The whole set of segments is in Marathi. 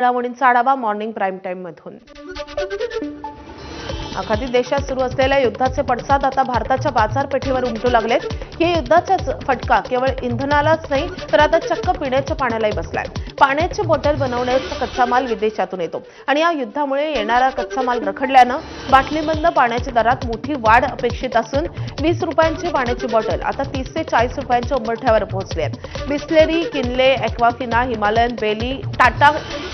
घडामोडींचा आढावा मॉर्निंग प्राईम टाइम मधून। आखाती देशात सुरू असलेल्या युद्धाचे पडसाद आता भारताच्या बाजारपेठेवर उमटू लागलेत। हे युद्धाचा फटका केवळ इंधनालाच नाही तर आता चक्क पिण्याच्या पाण्यालाही बसलाय। पाण्याची बॉटल बनवण्याचा कच्चा माल विदेशातून येतो आणि या युद्धामुळे येणारा कच्चा माल रखडल्यानं बाटलीबंद पाण्याच्या दरात मोठी वाढ अपेक्षित असून 20 रुपयांची पाण्याची बॉटल आता 30 ते 40 रुपयांच्या उंबरठ्यावर पोहोचली आहे। Bisleri, Kinley, Aquafina, Himalayan, Bailey, Tata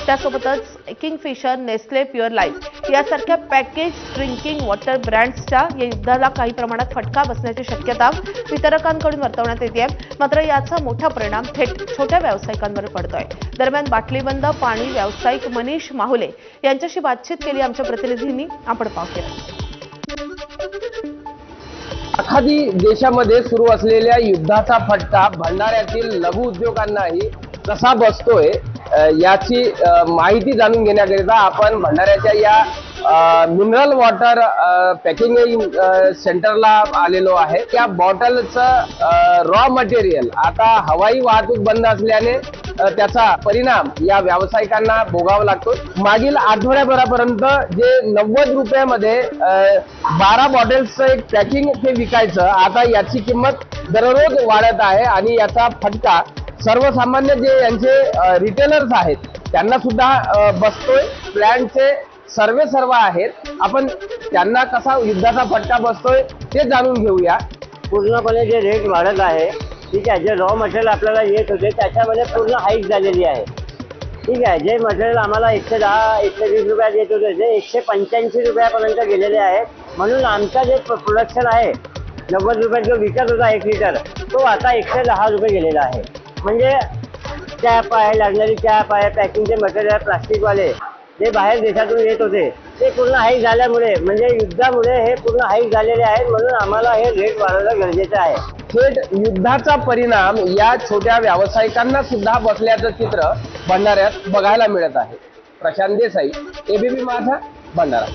त्यासोबतच किंगफिशर, नेस्ले, प्युअर लाईफ यासारख्या पॅकेज ड्रिंकिंग वॉटर ब्रँड्सच्या या युद्धाला काही प्रमाणात फटका बसण्याची शक्यता वितरकांकडून वर्तवण्यात येते। मात्र याचा मोठा परिणाम थेट छोट्या व्यावसायिकांवर पडतोय। दरम्यान बाटलीबंद पाणी व्यावसायिक मनीष माहुले यांच्याशी बातचीत केली आमच्या प्रतिनिधींनी, आपण पाहूया। आखाती देशामध्ये सुरू असलेल्या युद्धाचा फटका भंडाऱ्यातील लघु उद्योगांनाही कसा बसतोय याची माहिती जाणून घेण्याकरिता आपण भंडाऱ्याच्या या मिनरल वॉटर पॅकिंग सेंटरला आलेलो आहे। त्या बॉटलचं रॉ मटेरियल आता हवाई वाहतूक बंद असल्याने त्याचा परिणाम या व्यावसायिकांना भोगावा लागतो। मागील आठवड्याभरापर्यंत जे 90 रुपयामध्ये 12 बॉटल्सचं एक पॅकिंग हे विकायचं, आता याची किंमत दररोज वाढत आहे आणि याचा फटका सर्वसामान्य जे यांचे रिटेलर्स आहेत त्यांना सुद्धा बसतोय। प्लॅन्टचे सर्व आहेत, आपण त्यांना कसा युद्धाचा फटका बसतोय ते जाणून घेऊया। पूर्णपणे जे रेट वाढत आहे, ठीक आहे, जे रॉ मटेरियल आपल्याला येत होते त्याच्यामध्ये पूर्ण हाईक झालेली आहे। ठीक आहे, जे मटेरियल आम्हाला 110 120 रुपयात येत होते ते 185 रुपयापर्यंत गेलेले आहे। म्हणून आमचा जे प्रोडक्शन आहे 90 रुपयात जो विकत होता 1 लिटर तो आता 110 रुपये गेलेला आहे। म्हणजे कॅप आहे, लागणारी कॅप आहे, पॅकिंगचे मटेरियल आहे, प्लास्टिकवाले जे बाहेर देशातून येत होते ते पूर्ण हाईक झाल्यामुळे, म्हणजे युद्धामुळे हे पूर्ण हाईक झालेले आहेत। म्हणून आम्हाला हे रेट वाढवणं गरजेचं आहे। थेट युद्धाचा परिणाम या छोट्या व्यावसायिकांना सुद्धा बसल्याचं चित्र भंडाऱ्यात बघायला मिळत आहे। प्रशांत देसाई, एबीपी माझा, भंडारा।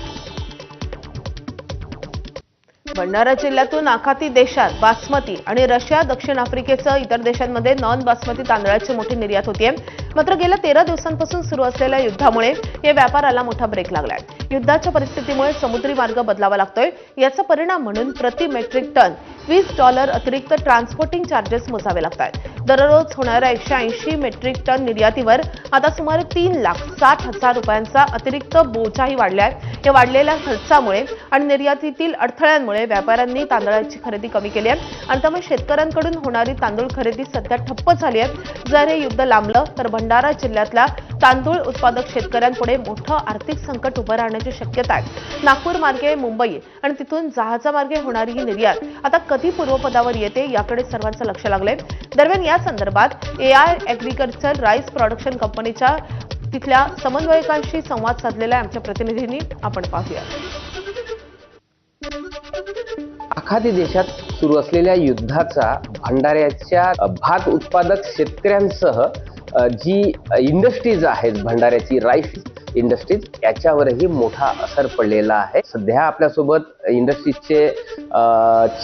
भंडारा जिल्ह्यातून आखाती देशात बासमती आणि रशिया, दक्षिण आफ्रिकेसह इतर देशांमध्ये नॉन बासमती तांदळाची मोठी निर्यात होतीये। मात्र गेल्या 13 दिवसांपासून सुरू असलेल्या युद्धामुळे या व्यापाराला मोठा ब्रेक लागलाय। युद्धाच्या परिस्थितीमुळे समुद्री मार्ग बदलावा लागतोय। याचा परिणाम म्हणून प्रति मेट्रिक टन $20 अतिरिक्त ट्रान्सपोर्टिंग चार्जेस मोजावे लागतात। दररोज होणाऱ्या 180 मेट्रिक टन निर्यातीवर आता सुमारे 3,60,000 रुपयांचा अतिरिक्त बोजाही वाढलाय। या वाढलेल्या खर्चामुळे आणि निर्यातीतील अडथळ्यांमुळे व्यापाऱ्यांनी तांदळाची खरेदी कमी केली आहे आणि त्यामुळे शेतकऱ्यांकडून होणारी तांदूळ खरेदी सध्या ठप्प झाली आहे। जर हे युद्ध लांबलं तर भंडारा जिल्ह्यातल्या तांदूळ उत्पादक शेतकऱ्यांपुढे मोठं आर्थिक संकट उभं राहण्याची शक्यता आहे। नागपूर मार्गे मुंबई आणि तिथून जहाजामार्गे होणारी ही निर्यात आता कधी पूर्वपदावर येते याकडे सर्वांचं लक्ष लागलंय। दरम्यान या संदर्भात AI ॲग्रीकल्चर राईस प्रोडक्शन कंपनीच्या तिथल्या समन्वयकांशी संवाद साधलेला आहे आमच्या प्रतिनिधींनी, आपण पाहूया। आखाती देशात सुरू असलेल्या युद्धाचा भंडाऱ्याच्या भात उत्पादक शेतकऱ्यांसह जी इंडस्ट्रीज आहेत, भंडाऱ्याची राईस इंडस्ट्रीज, याच्यावरही मोठा असर पडलेला आहे। सध्या आपल्यासोबत इंडस्ट्रीजचे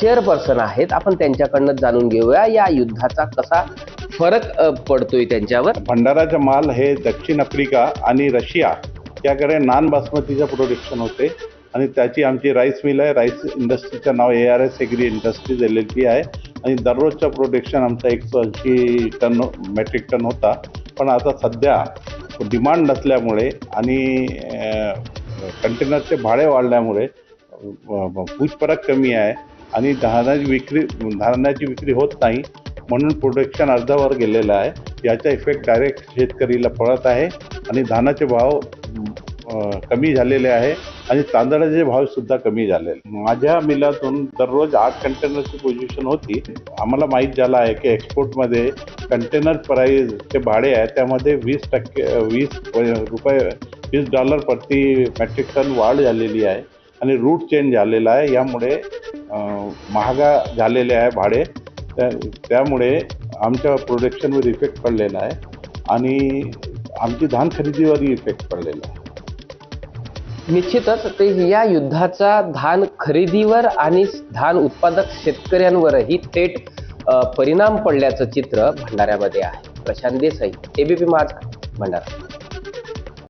चेअरपर्सन आहेत, आपण त्यांच्याकडनं जाणून घेऊया या युद्धाचा कसा फरक पडतोय त्यांच्यावर। भंडाराचा माल हे दक्षिण आफ्रिका आणि रशिया याकडे नॉन बासमतीचं प्रोडक्शन होते आणि त्याची आमची राईस मिल आहे। राईस इंडस्ट्रीचं नाव ARS ॲग्री इंडस्ट्रीज LLP आहे आणि दररोजचं प्रोडक्शन आमचा 180 टन मेट्रिक टन होता। पण आता सध्या डिमांड नसल्यामुळे आणि कंटेनरचे भाडे वाढल्यामुळे पूछपरख कमी आहे आणि धान्याची विक्री होत नाही, म्हणून प्रोडक्शन अर्ध्यावर गेलेलं आहे। याचा इफेक्ट डायरेक्ट शेतकरीला पडत आहे आणि धानाचे भाव कमी झालेले आहे आणि तांदळाचे भाव सुद्धा कमी झालेले। माझ्या मिलातून दररोज 8 कंटेनरची पोझिशन होती। आम्हाला माहीत झालं आहे की एक्सपोर्टमध्ये कंटेनर प्राईस जे भाडे आहे त्यामध्ये $20 प्रति मेट्रिक टन वाढ झालेली आहे आणि रूट चेंज झालेला आहे। यामुळे महागा झालेले आहे भाडे, त्यामुळे आमच्या प्रोडक्शनवर इफेक्ट पडलेला आहे आणि आमची धान खरेदीवरही इफेक्ट पडलेला आहे। निश्चितच ते या युद्धाचा धान खरेदीवर आणि धान उत्पादक शेतकऱ्यांवरही थेट परिणाम पडल्याचं चित्र भंडाऱ्यामध्ये आहे। प्रशांत देसाई, एबीपी माझा, भंडारा।